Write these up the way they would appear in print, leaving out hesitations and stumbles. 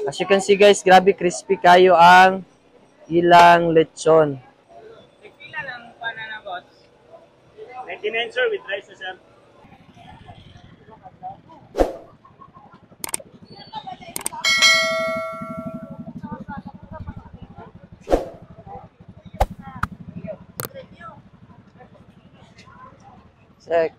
As you can see guys, grabe crispy kayo ang ilang lechon. Pila lang banana boss. 99 sir with rice sir. Sek.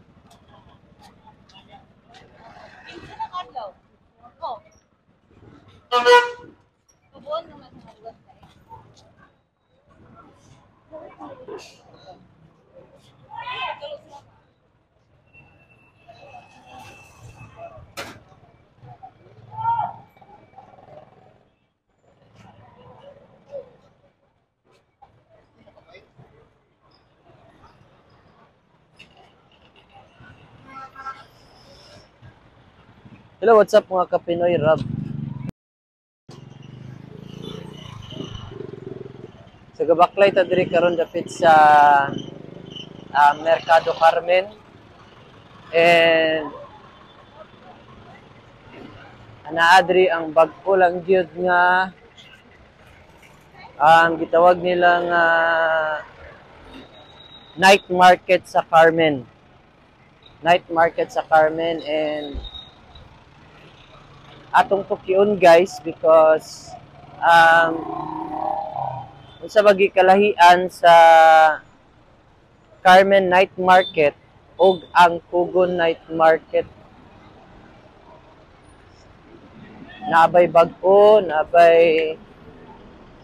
Hello, what's up mga Kapinoy Rab? So gabaklay ta diri karon dapit sa Mercado Carmen. And anaadri ang bag-o lang gyud nga ang gitawag nilang night market sa Carmen. Night market sa Carmen, and atong tukion guys because unsa bagi kalahian sa Carmen Night Market ug ang Kugon Night Market. Naabay bag-o, naabay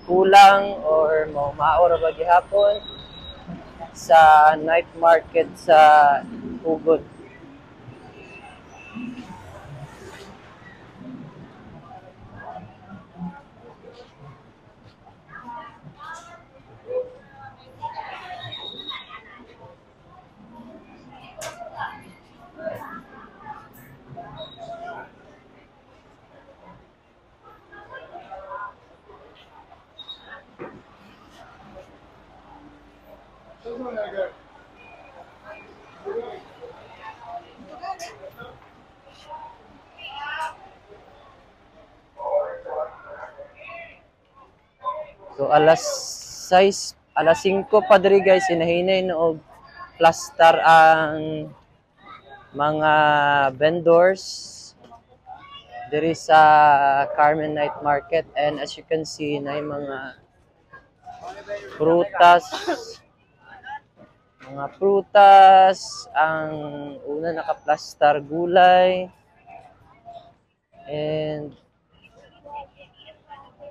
kulang or maura ba gihapon sa night market sa Kugon. So alas 6, alas 5 pa diri guys, inahinay na og plaster ang mga vendors diri sa Carmen Night Market. And as you can see, na mga prutas, ang una naka-plaster gulay, and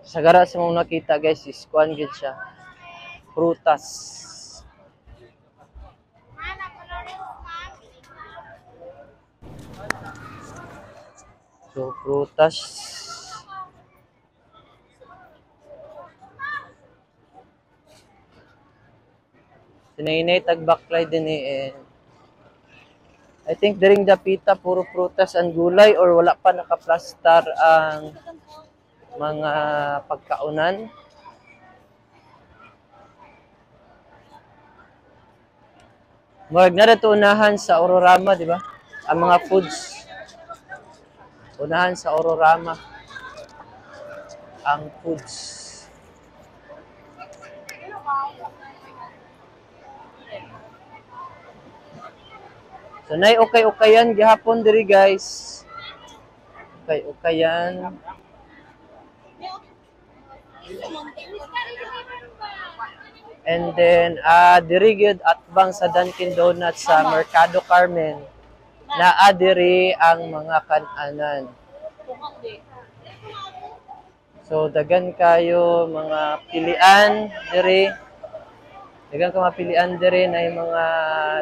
sagara sa mga nakita guys is kuan gid siya, prutas. So prutas. Sinainay tagbaklay din eh. I think during dapita puro prutas ang gulay or wala pa naka-plaster ang mga pagkaunan. Murag na dito unahan sa Ororama, di ba? Ang mga foods. Unahan sa Ororama ang foods. So nay okay-okayan gihapon diri guys. Okay-okayan. And then diri gyud atbang sa Dunkin Donuts sa Mercado Carmen, naa diri ang mga kan-anan. So dagan kayo mga pilian diri. Dagan ka mapilian diri na mga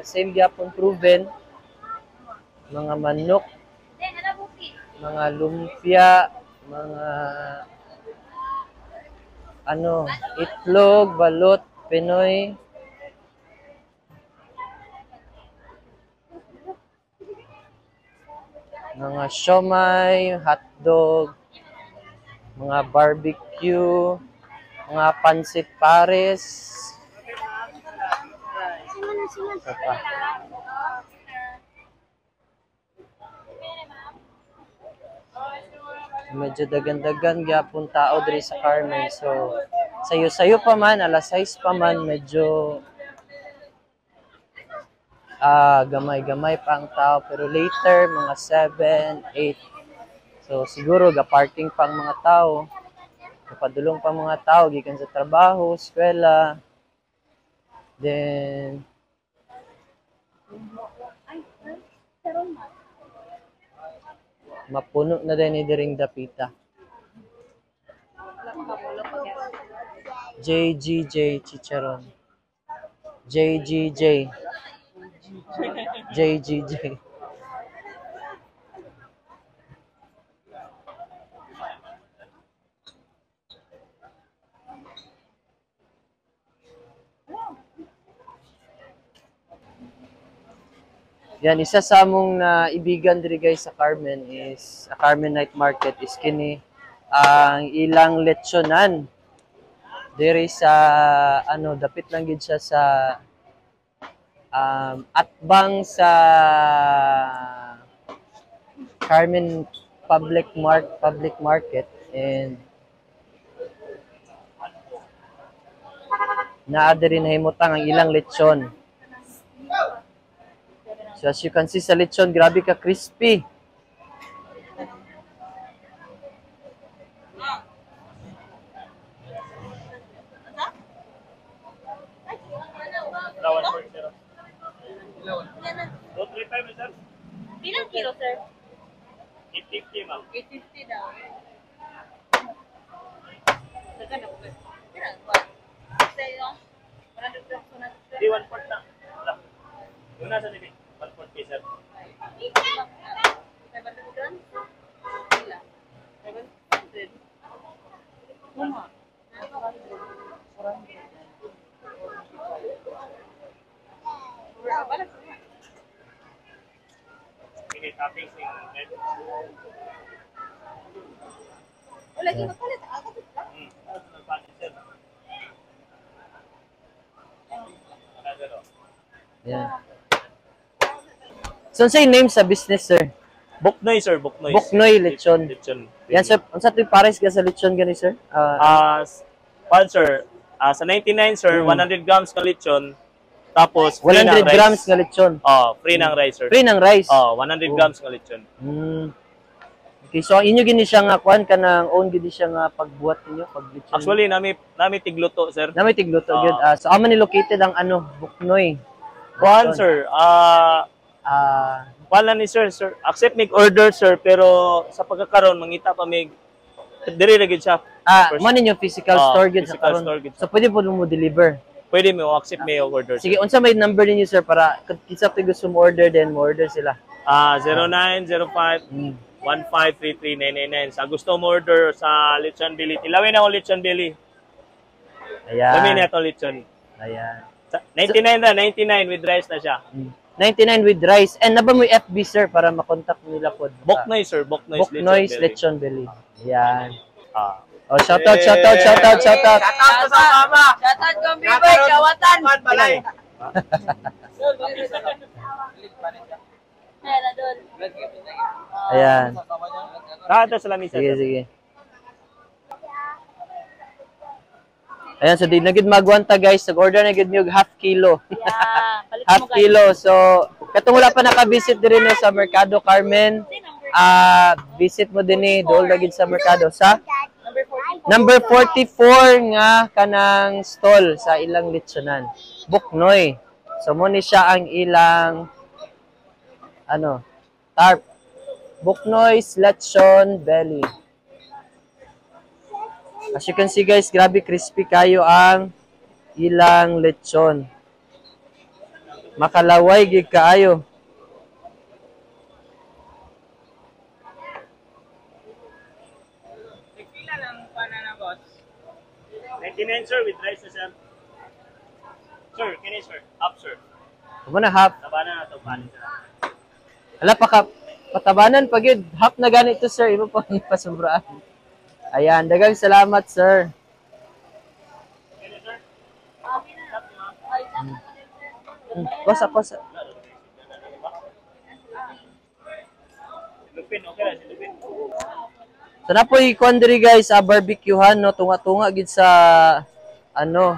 same gyapon proven, mga manok, mga lumpia, mga itlog, balot, Pinoy. Mga siomay, hotdog, mga barbecue, mga pansit pares. Medyo dagan-dagan gyapon tao diri sa Carmen. So sayo-sayo pa man, alas 6 pa man, medyo gamay-gamay pa ang tao, pero later mga 7, 8. So siguro ga-parking pa ang mga tao. Kapadulong pa mga tao gikan sa trabaho, eskwela. Then mapuno na din ni diring dapita. JGJ Chicharon. JGJ. JGJ. Yan, isa sa among naibigan diri guys sa Carmen is a Carmen Night Market is kini ang ilang lechonan diri sa dapit lang gid siya sa atbang sa Carmen Public Market, and naa diri nahimutang ang ilang lechon. So as you can see sa lechon, grabe ka crispy. Ilang kilo, sir? 850, ma'am. 850 daw. Dagan na po. Ilang ba? Sa'yo? 100 grams, 100 grams. Di 1/4 na. Wala. Yung nasa nila, 1/4 sir. 500 grams? Ilan? 500. Mama. 400. Balas mo. Ini toppings yung net. Wala, magpalit. Agad lang. Nagpalit, sir. Yeah. So say name sa business, sir? Buknoy, sir. Buknoy. Buknoy lechon. Lechon. Yan sir, unsa tuy pares ka sa lechon gani, sir? Pan, sir. Sa 99, sir, 100 grams ng lechon. Tapos, free 100 ng rice. grams nga lechon. Free ng rice, sir. Free ng rice. 100 grams ng lechon. Okay, so inyo gini siya nga kuan kanang own gini siya nga pagbuhat ninyo pag lechon. Actually, nami tigluto, sir. na may tigluto gyud. So amo ni located ang Buknoy. Kuan, sir. Wala ni sir. Accept mig order, sir, pero sa pagkakaroon mangita pa mig diri ra gyud siya. Mo ninyo physical store gyud sa physical karon. store gyud. So pwede po mo deliver. Pwede mo accept may order. Sige, unsa may number ninyo, sir, para kinsa tay gusto mo order then mo order sila. 0905 1533 999. Sa gusto mo order sa lechon belly, tilawin ako lechon belly. Ayan. Kami na ito lechon. Ayan. 99 na, 99 with rice na siya. 99 with rice. And naba mo FB, sir, para makontak nila po. Boknoy, sir. Boknoy Lechon Belly. Ayan. Oh, shout out. Shout out sa mama. Shoutout kong Biboy, Kawatan. Balay. Meron doon. Ayan. Ito sa lamisa. Sige. Ayan, so di na gid magwanta, guys. Nag-order na gid mi og half kilo. Yeah. Palit Half mo, guys. kilo. So, katong wala pa naka-visit diri no sa Mercado Carmen, visit mo dinhi dool na gid sa Mercado sa Number 44. number 44 nga kanang stall sa ilang lechonan. Buknoy. So mo ni siya ang ilang tarp. Buknoy's Lechon Belly. As you can see, guys, grabe crispy kayo ang ilang lechon. Makalaway gid kaayo. Pila lang banana boss. 99, sir, with rice na, sir. Sir, kini, sir. Up, sir. Mo na half. Tabana na ito, panin, sir. Ala patabanan pag yun. Half na ganito, sir. Iba pa pasumbraan. Ayan, dagang salamat, sir. Kini, sir. Kosa. Lupin, okay lang, si Lupin. So na po ikuan diri guys, barbecuehan no, tunga-tunga gid sa ano,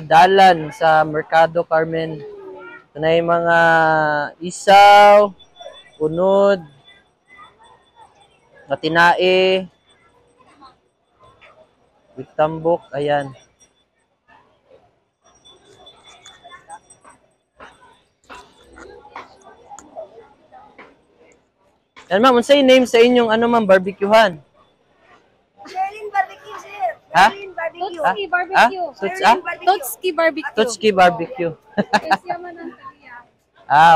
dalan sa Mercado Carmen. So na yung mga isaw, unod, matinae, bitambok, ayan. Yan ma'am, unsay name sa inyong ano ma'am, barbecuehan? Berlin barbecue, sir. Ha? Berlin barbecue. Totski barbecue. Totski barbecue. Totski barbecue. Yes, yaman ang tagiya.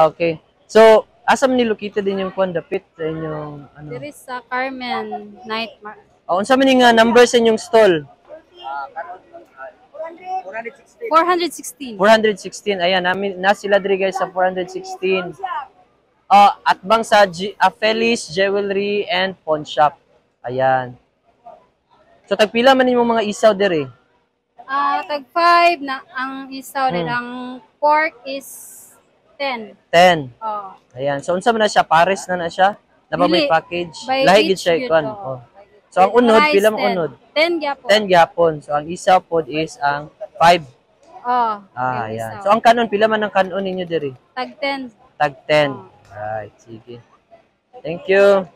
Okay. So, asa man ni located din yung kwan dapit sa inyong ano? There is sa Carmen Night Market. Unsa man nga number sa inyong stall? 416. 416. Ayan, namin na sila diri guys sa 416. At bang sa Felice Jewelry and Pawn Shop. Ayan. So tagpila man nimo mga isaw diri? Tag 5 na ang isaw din. Ang pork is 10. 10. Oh. Ayan. So unsa man na siya? Pares na siya? Na ba may Dili. package? By Lahi gid each siya yun, ikon. oo. Oh. So ang unod, Rice, pila man 10. unod? 10 gyapon. 10 gyapon. So ang isaw pod is ang 5. Oh. Ayan. So ang kanon, pila man ang kanon ninyo diri? Tag 10. Tag 10. Right, sige. Thank you.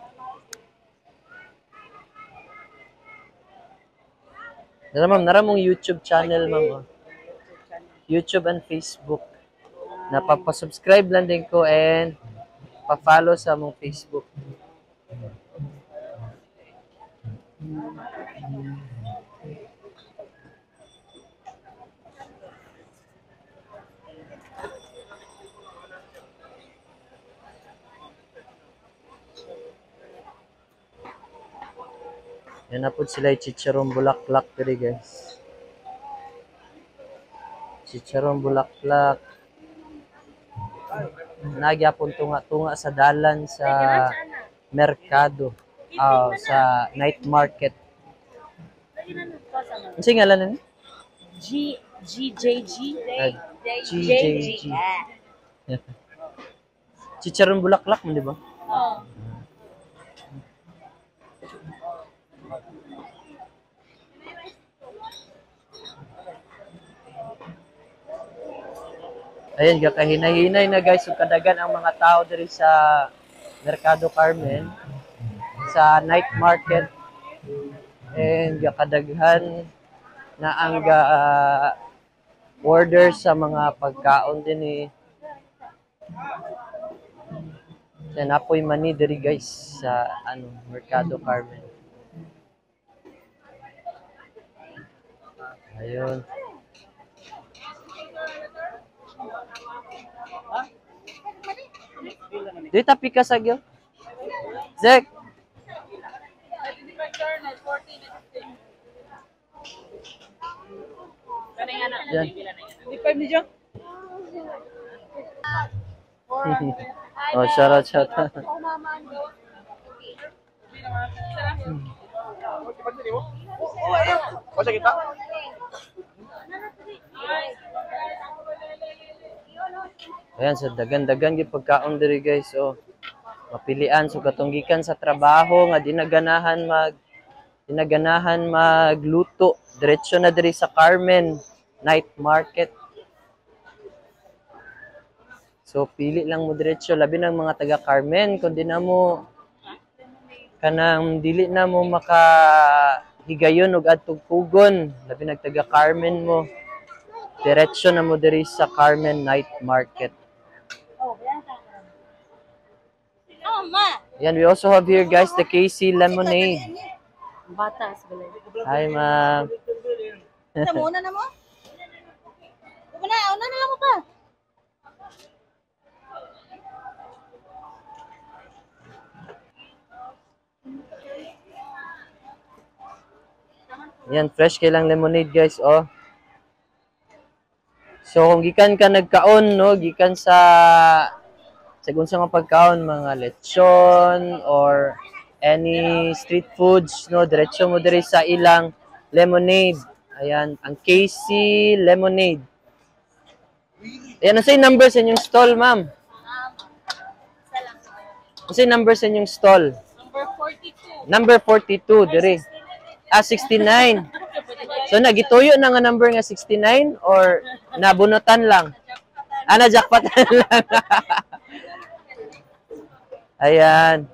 Naramong YouTube channel, ma'am. YouTube and Facebook. Napapasubscribe lang din ko and pa-follow sa mong Facebook. Yan na po sila chicharon bulaklak diri guys. Chicharon bulaklak. Nagyapon tunga-tunga sa dalan sa merkado. Sa night market. Ano siya ngalan nun? GJG. GJG. Chicharon bulaklak mo, di ba? Oh. Ayan, gakahinay-hinay na guys, yung kadagan ang mga tao diri sa Mercado Carmen, sa night market, and gakadaghan na ang order sa mga pagkaon din eh. Yan, apoy mani diri guys sa Mercado Carmen. Ayun. Dito tapi ka sa gyo. Zek. Yan. Oh, shout out. Ayan, sa dagan-dagan gyud pagkaon diri guys. Oh. Mapilian so katong gikan sa trabaho nga dinaganahan magluto diretso na diri sa Carmen Night Market. So pili lang mo diretso labi ng mga taga Carmen kun di na mo kanang dili na mo makahigayon og adtong pugon labi ng taga Carmen mo diretso na mo diri sa Carmen Night Market. Yan, we also have here guys the KC Lemonade. Batas balay. Hi ma'am. Una na mo? Una na lang mo pa. Yan, fresh kay lang lemonade guys, oh. So kung gikan ka nagkaon, no, gikan sa unsa nga pagkaon, mga lechon or any street foods, no, diretso mo diri sa ilang lemonade. Ayan, ang KC Lemonade. Ayan, ano yung number sa inyong stall, ma'am? Ano yung number sa inyong stall? Number 42. Number 42 diri. 69. So nagituyo na nga number nga 69 or nabunutan lang? Jackpotan lang. Ayan.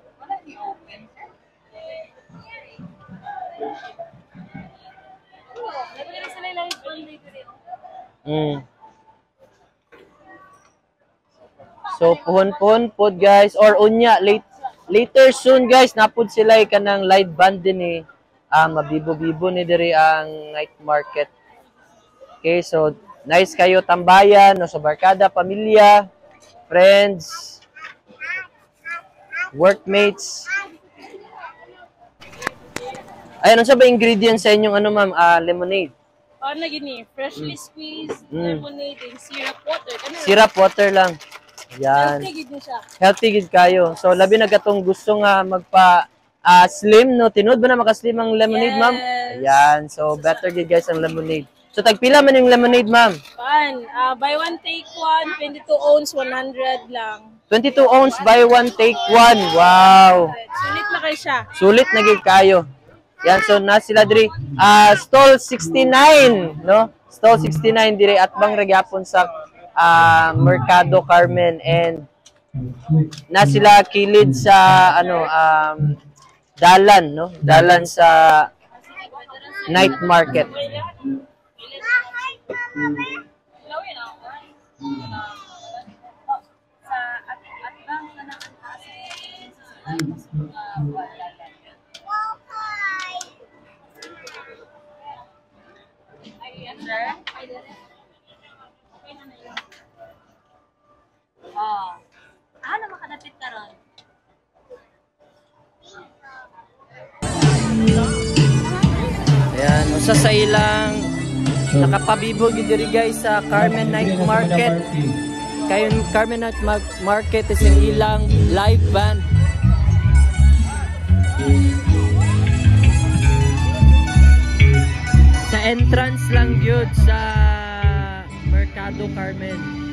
So puhon-puhon pod guys or unya later soon guys napud sila kanang live band din ni mabibo-bibo ni diri ang night market. Okay, so nice kayo tambayan no sa barkada, pamilya, friends, workmates. Ayun, ano sa ba ingredients sa inyong ano ma'am? Lemonade. Ano gini? Freshly squeezed lemonade and syrup water. Syrup water lang. Yan. Healthy gid siya. Healthy gid kayo. So labi na katong gusto nga magpa slim no. Tinud ba na maka-slim ang lemonade, ma'am? Ayan. So better gid guys ang lemonade. So tagpila man yung lemonade, ma'am? Buy one take one, 22 ounce, 100 lang. 22 ounce, buy one take one. Wow. Sulit na kayo siya. Sulit na gid kayo. Yan, so na sila diri stall 69, no? Stall 69 diri at bang ragyapon sa Mercado Carmen and na sila kilid sa ano dalan, no? Dalan sa night market. Ano makadapit ka ron? Ayan, usa sa ilang nakapabibog diri guys sa Carmen Night Market. Kayo Carmen Night Market is yung ilang live band. Sa entrance lang yun sa Mercado Carmen.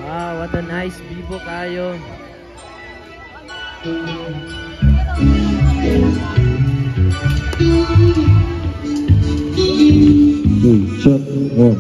Wow, what a nice bibo kayo. Shut up.